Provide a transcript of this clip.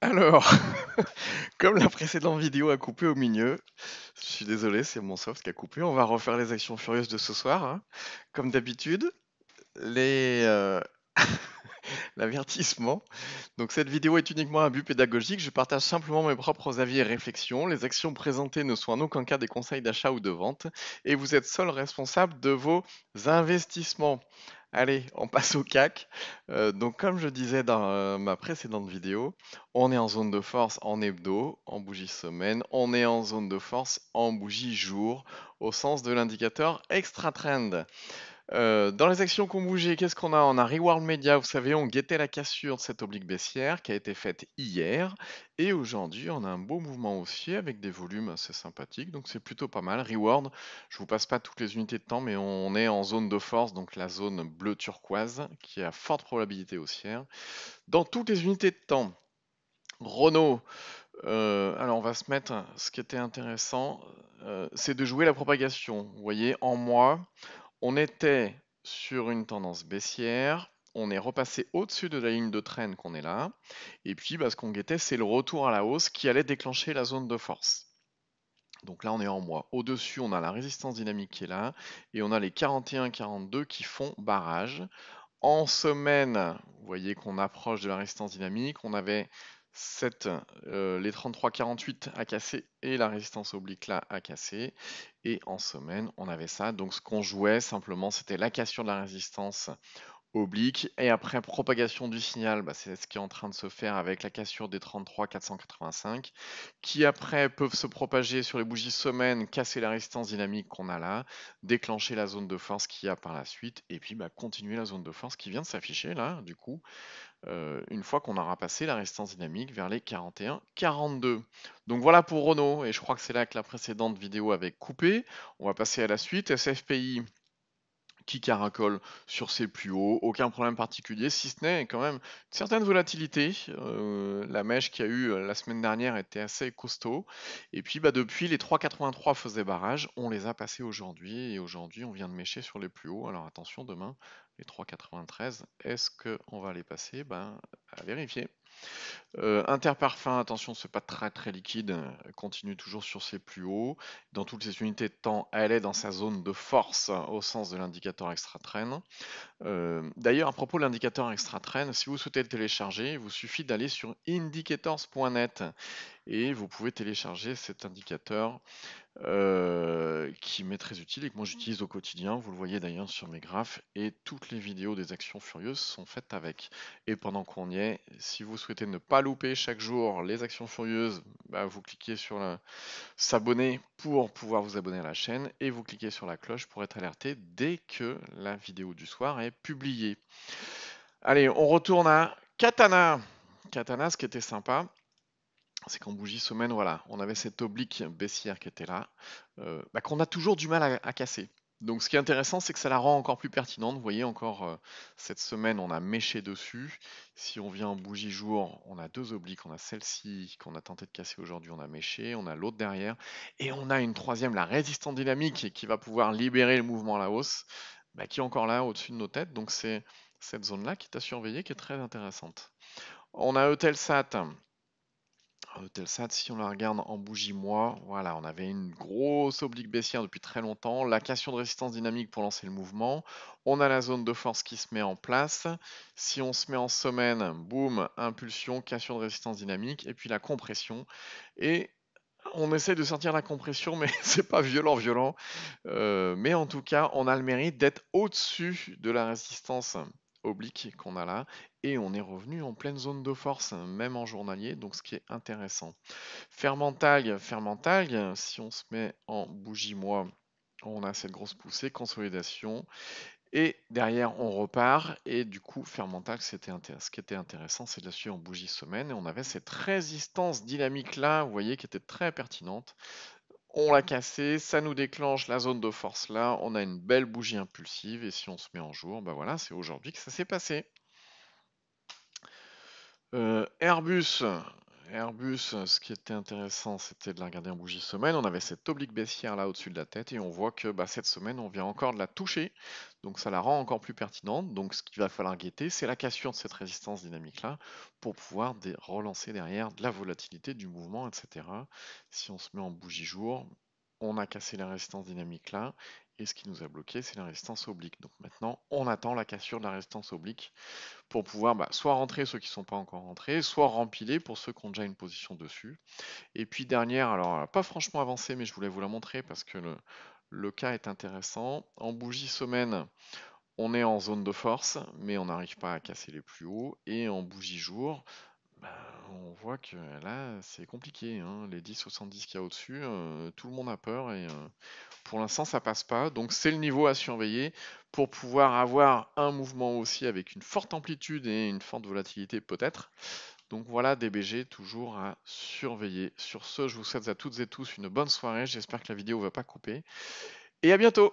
Alors, comme la précédente vidéo a coupé au milieu, je suis désolé, c'est mon soft qui a coupé. On va refaire les actions furieuses de ce soir, hein. Comme d'habitude, les l'avertissement. Donc cette vidéo est uniquement à but pédagogique. Je partage simplement mes propres avis et réflexions. Les actions présentées ne sont en aucun cas des conseils d'achat ou de vente, et vous êtes seul responsable de vos investissements. Allez, on passe au CAC. Donc comme je disais dans ma précédente vidéo, on est en zone de force en hebdo, en bougie semaine, on est en zone de force en bougie jour, au sens de l'indicateur extra trend. Dans les actions qui ont bougé, qu'est-ce qu'on a? On a Reward Media, vous savez, on guettait la cassure de cette oblique baissière qui a été faite hier. Et aujourd'hui, on a un beau mouvement haussier avec des volumes assez sympathiques, donc c'est plutôt pas mal. Reward, je vous passe pas toutes les unités de temps, mais on est en zone de force, donc la zone bleu turquoise, qui a forte probabilité haussière. Dans toutes les unités de temps, Renault, alors on va se mettre, ce qui était intéressant, c'est de jouer la propagation. Vous voyez, en mois, on était sur une tendance baissière, on est repassé au-dessus de la ligne de trend qu'on est là, et puis bah, ce qu'on guettait, c'est le retour à la hausse qui allait déclencher la zone de force. Donc là, on est en mois. Au-dessus, on a la résistance dynamique qui est là, et on a les 41-42 qui font barrage. En semaine, vous voyez qu'on approche de la résistance dynamique. On avait les 33-48 à casser et la résistance oblique là à casser. Et en semaine, on avait ça. Donc ce qu'on jouait simplement, c'était la cassure de la résistance oblique. Et après, propagation du signal, bah, c'est ce qui est en train de se faire avec la cassure des 33-485, qui après peuvent se propager sur les bougies semaines, casser la résistance dynamique qu'on a là, déclencher la zone de force qu'il y a par la suite, et puis bah, continuer la zone de force qui vient de s'afficher là, du coup, une fois qu'on aura passé la résistance dynamique vers les 41-42. Donc voilà pour Renault, et je crois que c'est là que la précédente vidéo avait coupé. On va passer à la suite. SFPI qui caracole sur ses plus hauts, aucun problème particulier, si ce n'est quand même une certaine volatilité. La mèche qu'il y a eu la semaine dernière était assez costaud. Et puis bah, depuis, les 3,83 faisaient barrage, on les a passés aujourd'hui, et aujourd'hui on vient de mêcher sur les plus hauts. Alors attention, demain, les 3,93, est-ce qu'on va les passer? Ben, à vérifier. Interparfum, attention, c'est pas très très liquide, continue toujours sur ses plus hauts. Dans toutes ses unités de temps, elle est dans sa zone de force au sens de l'indicateur extra-train. D'ailleurs, à propos de l'indicateur extra-train, si vous souhaitez le télécharger, il vous suffit d'aller sur indicators.net et vous pouvez télécharger cet indicateur qui m'est très utile et que moi j'utilise au quotidien. Vous le voyez d'ailleurs sur mes graphes, et toutes les vidéos des actions furieuses sont faites avec. Et pendant qu'on y est, si vous souhaitez ne pas louper chaque jour les actions furieuses, bah, vous cliquez sur s'abonner pour pouvoir vous abonner à la chaîne, et vous cliquez sur la cloche pour être alerté dès que la vidéo du soir est publiée. Allez, on retourne à Katana. Katana, ce qui était sympa, c'est qu'en bougie semaine, voilà, on avait cette oblique baissière qui était là, bah, qu'on a toujours du mal à casser. Donc ce qui est intéressant, c'est que ça la rend encore plus pertinente. Vous voyez, encore cette semaine, on a méché dessus. Si on vient en bougie jour, on a deux obliques. On a celle-ci qu'on a tenté de casser aujourd'hui, on a méché. On a l'autre derrière. Et on a une troisième, la résistance dynamique, qui va pouvoir libérer le mouvement à la hausse, bah, qui est encore là au-dessus de nos têtes. Donc c'est cette zone-là qui est à surveiller, qui est très intéressante. On a Eutelsat. Eutelsat, si on la regarde en bougie mois, voilà, on avait une grosse oblique baissière depuis très longtemps, la cassure de résistance dynamique pour lancer le mouvement, on a la zone de force qui se met en place, si on se met en semaine, boum, impulsion, cassure de résistance dynamique, et puis la compression, et on essaie de sortir la compression, mais c'est pas violent, violent. Mais en tout cas, on a le mérite d'être au-dessus de la résistance oblique qu'on a là, et on est revenu en pleine zone de force, même en journalier, donc ce qui est intéressant. Fermental, Fermental, si on se met en bougie mois, on a cette grosse poussée, consolidation, et derrière on repart, et du coup Fermental, ce qui était intéressant, c'est de la suivre en bougie semaine, et on avait cette résistance dynamique là, vous voyez, qui était très pertinente. On l'a cassé, ça nous déclenche la zone de force là, on a une belle bougie impulsive, et si on se met en jour, bah voilà, c'est aujourd'hui que ça s'est passé. Airbus, Airbus, ce qui était intéressant, c'était de la regarder en bougie semaine. On avait cette oblique baissière là au-dessus de la tête et on voit que bah, cette semaine, on vient encore de la toucher. Donc ça la rend encore plus pertinente. Donc ce qu'il va falloir guetter, c'est la cassure de cette résistance dynamique là pour pouvoir relancer derrière de la volatilité du mouvement, etc. Si on se met en bougie jour, on a cassé la résistance dynamique là. Et ce qui nous a bloqué, c'est la résistance oblique. Donc maintenant, on attend la cassure de la résistance oblique pour pouvoir bah, soit rentrer ceux qui ne sont pas encore rentrés, soit rempiler pour ceux qui ont déjà une position dessus. Et puis dernière, alors pas franchement avancée, mais je voulais vous la montrer parce que le cas est intéressant. En bougie semaine, on est en zone de force, mais on n'arrive pas à casser les plus hauts. Et en bougie jour, ben, on voit que là, c'est compliqué, hein. Les 10,70 qu'il y a au-dessus, tout le monde a peur et pour l'instant, ça passe pas. Donc, c'est le niveau à surveiller pour pouvoir avoir un mouvement aussi avec une forte amplitude et une forte volatilité peut-être. Donc voilà, DBG toujours à surveiller. Sur ce, je vous souhaite à toutes et tous une bonne soirée. J'espère que la vidéo ne va pas couper. Et à bientôt!